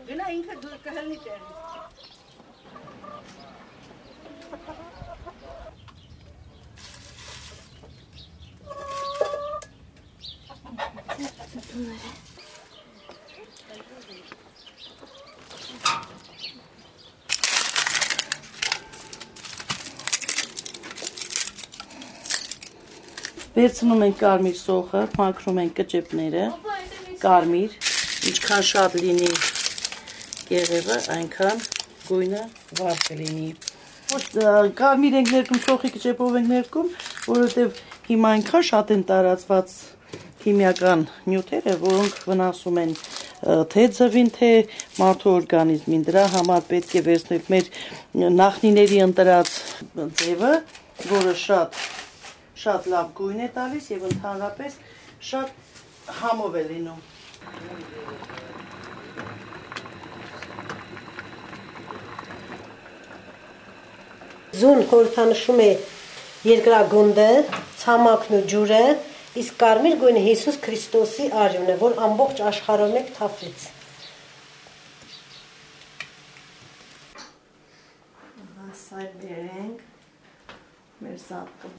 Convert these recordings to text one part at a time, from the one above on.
Գնա ինքը դու կհելնի տեղից։ Վերցնում ենք կարմիր սոխը, մաքրում ենք կճեպները, կարմիր, ինչքան շատ լինի կեղևը, այնքան գույնը վառ կլինի։ Կարմիր ենք ներկում, սոխի կճեպով ենք ներկում, որովհետև հիմա այնքան շատ են տարածված քիմիական նյութերը, որոնք վնասում են թե ձվին, թե մարդու օրգանիզմին։ Դրա համար պետք է վերցնենք մեր նախնիների ընտրած ձևը, որը շատ լավ գույն է տալիս եւ ընդհանրապես շատ համով է լինում։ Զուն խորհրդանշում է երկրագունդը, ցամաքն ու ջուրը, իսկ կարմիր գույնը Հիսուս Քրիստոսի արյունը, որ ամբողջ աշխարհով մեկ թափվեց։ Ասայ բերենք մեր զատկը։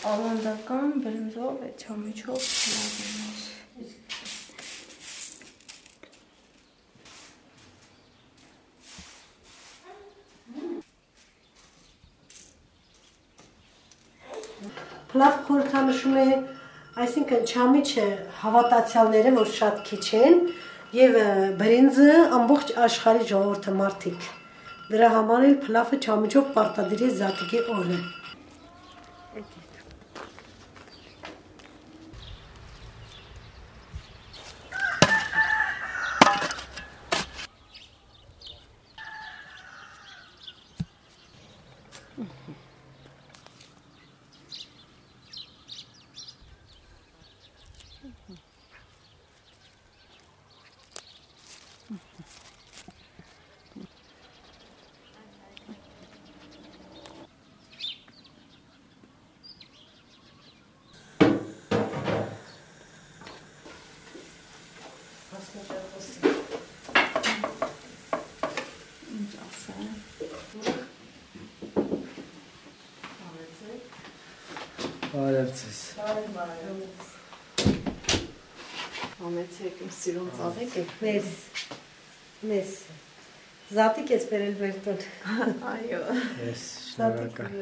Ավանդական բրինձով է չամիչով լավնոս։ Փլավ խորհրդանշում է, այսինքն չամիչը հավատացյալները, որ շատ քիչ են, եւ բրինձը ամբողջ աշխարհի ժողովուրդը մարդիկ։ Դրա համար էլ փլավը չամիչով պարտադիր է զատիկի օրը։ Արևցես։ Համեցեք իմ սիրուն ծաղիկ եք։ Մեզ։ Զատիկ ես բերել վերտուն։ Այո։ Ես շնորհակալ։